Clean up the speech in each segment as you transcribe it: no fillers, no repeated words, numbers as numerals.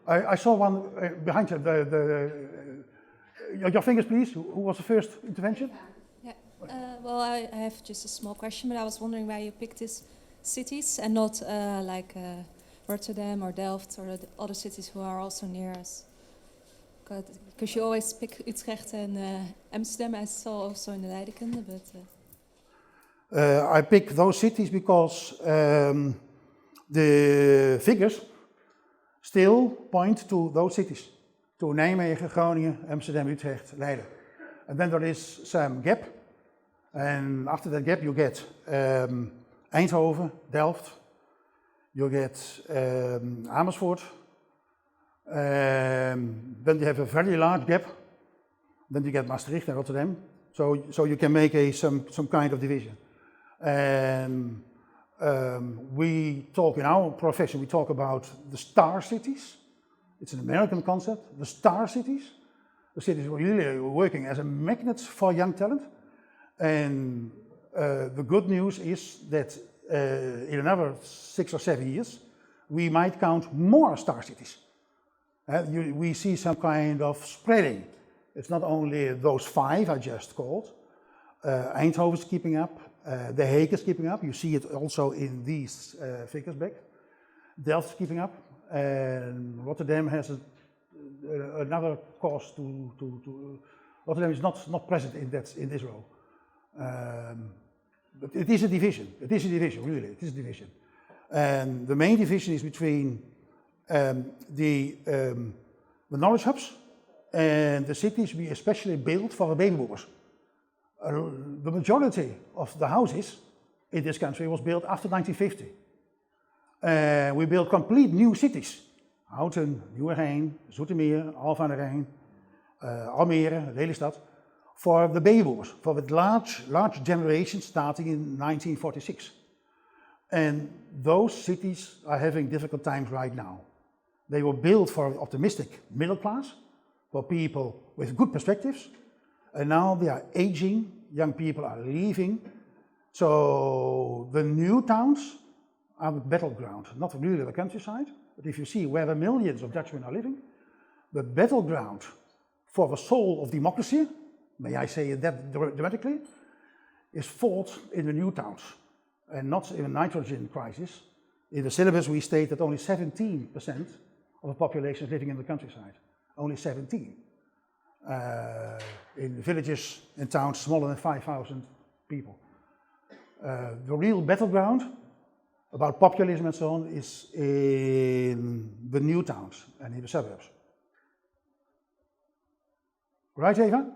I saw one behind you. Your fingers, please. Who was the first intervention? Yeah. Well, I have just a small question, but I was wondering why you picked these cities and not like Rotterdam or Delft or the other cities who are also near us. Because you always pick Utrecht and Amsterdam, I saw also in the Leiden, but... I pick those cities because the figures still point to those cities. To Nijmegen, Groningen, Amsterdam, Utrecht, Leiden. And then there is some gap. And after that gap you get Eindhoven, Delft. You get Amersfoort. Then you have a very large gap. Then you get Maastricht and Rotterdam. So you can make some kind of division. And we talk in our profession, we talk about the star cities. It's an American concept, the star cities. The cities are really working as a magnet for young talent. And the good news is that in another 6 or 7 years, we might count more star cities. We see some kind of spreading. It's not only those 5 I just called. Eindhoven is keeping up. The Hague is keeping up. You see it also in these figures back. Delft is keeping up. And Rotterdam has another cause to Rotterdam is not present in this row. But it is a division. It is a division, really. It is a division. And the main division is between the knowledge hubs and the cities we especially built for the baby boomers. The majority of the houses in this country was built after 1950. We built complete new cities. Houten, Nieuwegein, Zoetermeer, Alphen aan de Rijn, Almere, Lelystad, for the baby boomers, for the large generation starting in 1946. And those cities are having difficult times right now. They were built for optimistic middle class, for people with good perspectives, and now they are aging, young people are leaving. So the new towns are the battleground, not really the countryside, but if you see where the millions of Dutchmen are living, the battleground for the soul of democracy, may I say it that dramatically, is fought in the new towns and not in a nitrogen crisis. In the syllabus we state that only 17% of the population is living in the countryside, only 17. In villages and towns smaller than 5,000 people. The real battleground about populism and so on is in the new towns and in the suburbs. Right, Eva?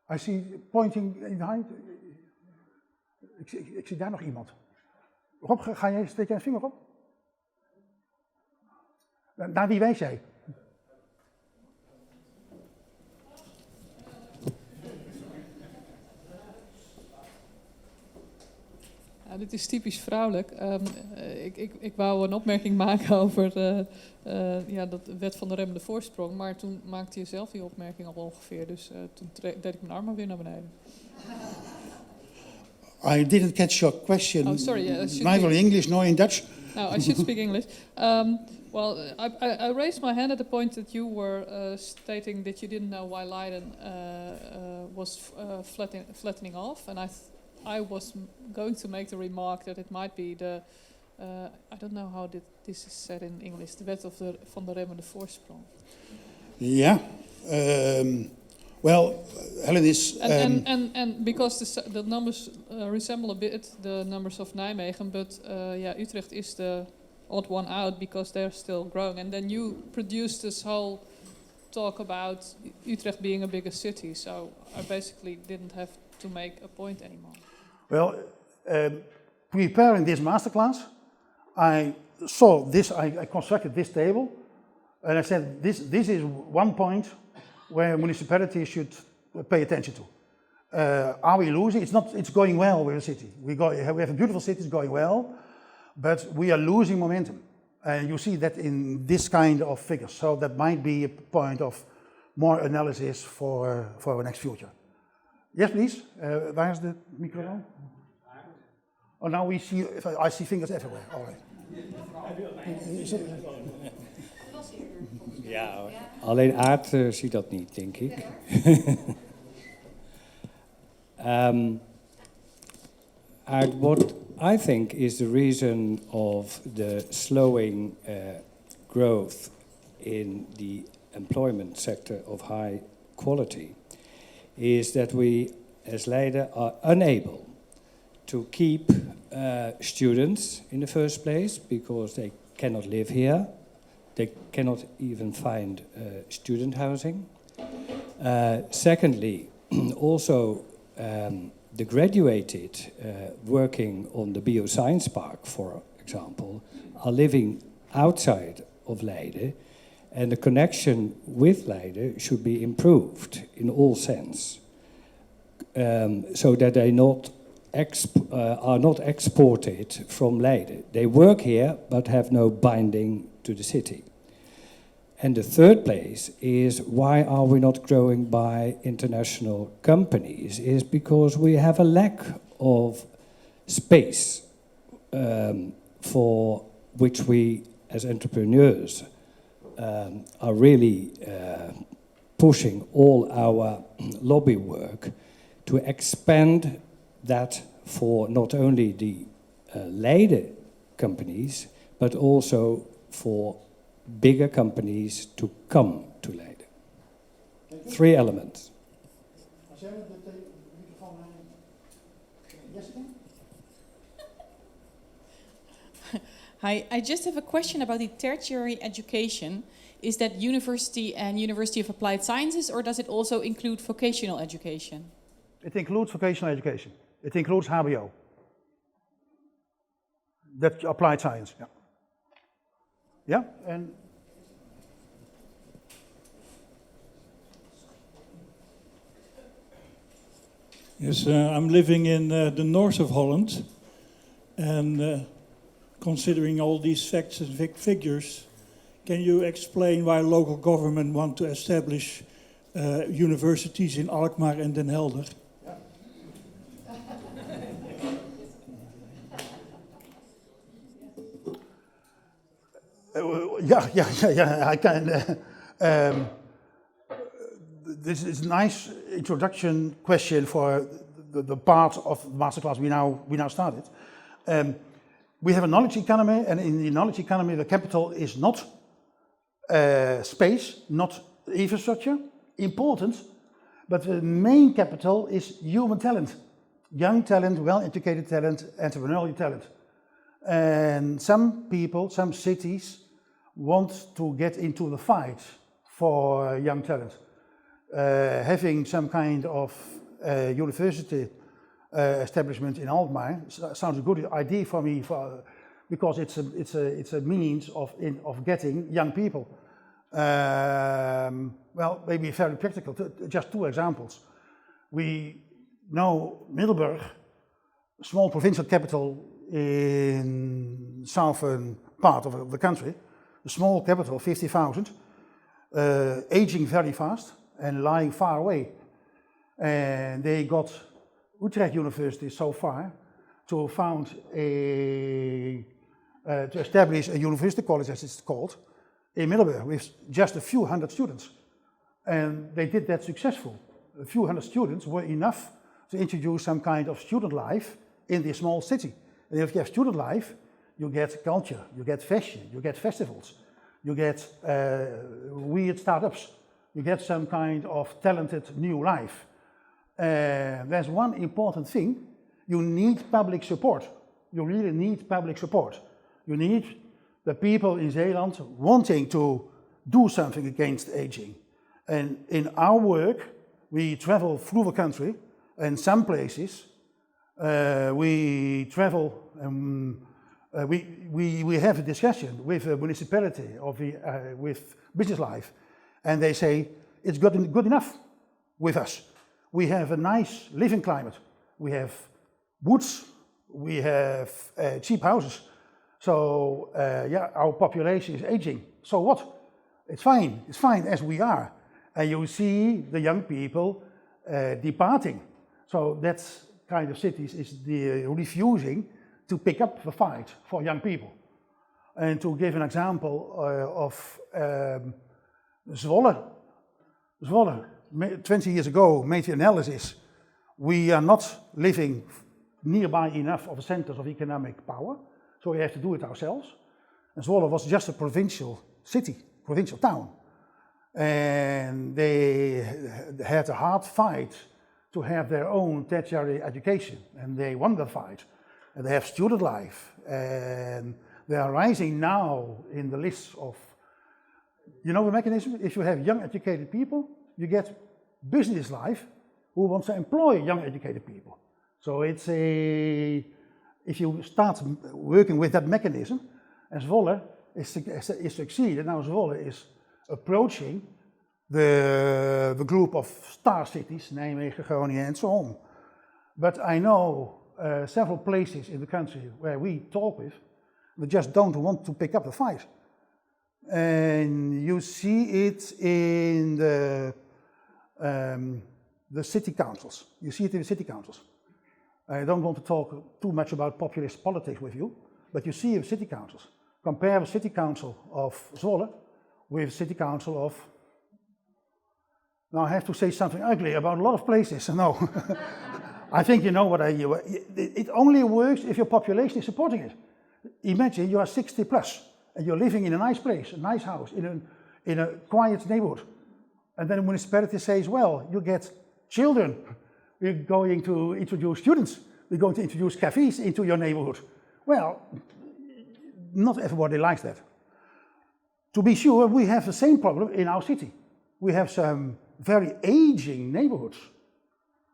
I see pointing behind. Ik zie daar nog iemand. Rob, steek jij een vinger op? Naar wie wijs jij? Ja, dit is typisch vrouwelijk. Ik wou een opmerking maken over dat de wet van de remmende voorsprong, maar toen maakte je zelf die opmerking al ongeveer, dus toen deed ik mijn arm maar weer naar beneden. I didn't catch your question. Oh, sorry. Neither in English nor in Dutch. No, I should speak English. Well, I raised my hand at the point that you were stating that you didn't know why Leiden was flattening off, and I was going to make the remark that it might be the, I don't know how this is said in English, the wet van de remmende voorsprong. Yeah. Well, Helen is... And because the numbers resemble a bit the numbers of Nijmegen, but Utrecht is the odd one out because they're still growing. And then you produced this whole talk about Utrecht being a bigger city, so I basically didn't have to make a point anymore. Well, preparing this masterclass, I saw this, I constructed this table, and I said this is one point where municipalities should pay attention to. Are we losing? It's going well with the city. We have a beautiful city, it's going well, but we are losing momentum. And you see that in this kind of figures. So that might be a point of more analysis for the next future. Yes, please. Where's the microphone? Oh, now I see fingers everywhere. All right. Ja, alleen Aard ziet dat niet, denk ik. And what I think is the reason of the slowing growth in the employment sector of high quality is that we, as Leiden, are unable to keep students in the first place because they cannot live here. They cannot even find student housing. Secondly, also the graduated working on the bioscience park, for example, are living outside of Leiden, and the connection with Leiden should be improved in all sense, so that they are not exported from Leiden. They work here, but have no binding to the city. And the third place is why are we not growing by international companies? Is because we have a lack of space for which we as entrepreneurs are really pushing all our lobby work to expand that for not only the Leiden companies, but also for bigger companies to come to Leiden. 3 elements. Hi, I just have a question about the tertiary education. Is that university and University of Applied Sciences, or does it also include vocational education? It includes vocational education. It includes HBO. That's applied science, yeah. Yeah, and yes, I'm living in the north of Holland, and considering all these facts and figures, can you explain why local government want to establish universities in Alkmaar and Den Helder? Yeah, I can. This is a nice introduction question for the part of the masterclass we now started. We have a knowledge economy, and in the knowledge economy, the capital is not space, not infrastructure, important, but the main capital is human talent, young talent, well-educated talent, entrepreneurial talent. And some people, some cities want to get into the fight for young talent. Having some kind of university establishment in Alkmaar sounds a good idea for me, because it's a means of getting young people. Well, maybe very practical. Just 2 examples. We know Middelburg, small provincial capital in southern part of the country, a small capital, 50,000, aging very fast and lying far away. And they got Utrecht University so far to establish a university college, as it's called, in Middelburg with just a few hundred students. And they did that successful. A few hundred students were enough to introduce some kind of student life in this small city. And if you have student life, you get culture, you get fashion, you get festivals, you get weird startups, you get some kind of talented new life. There's one important thing: you need public support. You really need public support. You need the people in Zeeland wanting to do something against aging. And in our work, we travel through the country, and some places we travel. We have a discussion with the municipality with business life, and they say it's good enough with us. We have a nice living climate. We have woods. We have cheap houses. So our population is aging. So what? It's fine. It's fine as we are. And you see the young people departing. So that kind of cities is refusing to pick up the fight for young people. And to give an example of Zwolle, 20 years ago, made the analysis, we are not living nearby enough of centers of economic power, so we have to do it ourselves. And Zwolle was just a provincial city, provincial town. And they had a hard fight to have their own tertiary education, and they won the fight. And they have student life, and they are rising now in the list of, you know the mechanism? If you have young educated people, you get business life who wants to employ young educated people. So it's if you start working with that mechanism, and Zwolle is succeeded, now Zwolle is approaching the group of star cities, Nijmegen, Groningen, and so on. But I know several places in the country where we talk with, they just don't want to pick up the fight. And you see it in the city councils. You see it in the city councils. I don't want to talk too much about populist politics with you, but you see it in city councils. Compare the city council of Zwolle with the city council of... Now I have to say something ugly about a lot of places. No, I think you know what it only works if your population is supporting it. Imagine you are 60 plus and you're living in a nice place, a nice house, in a quiet neighborhood. And then the municipality says, well, you get children. We're going to introduce students. We're going to introduce cafes into your neighborhood. Well, not everybody likes that. To be sure, we have the same problem in our city. We have some very aging neighborhoods.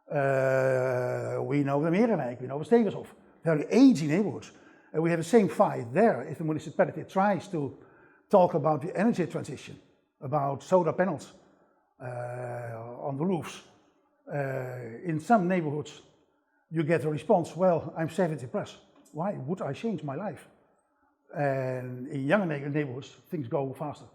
We know the Merenwijk, we know the Stegershof, very aging neighborhoods. And we have the same fight there if the municipality tries to talk about the energy transition, about solar panels on the roofs. In some neighborhoods, you get a response, well, I'm 70 plus. Why would I change my life? And in younger neighborhoods, things go faster.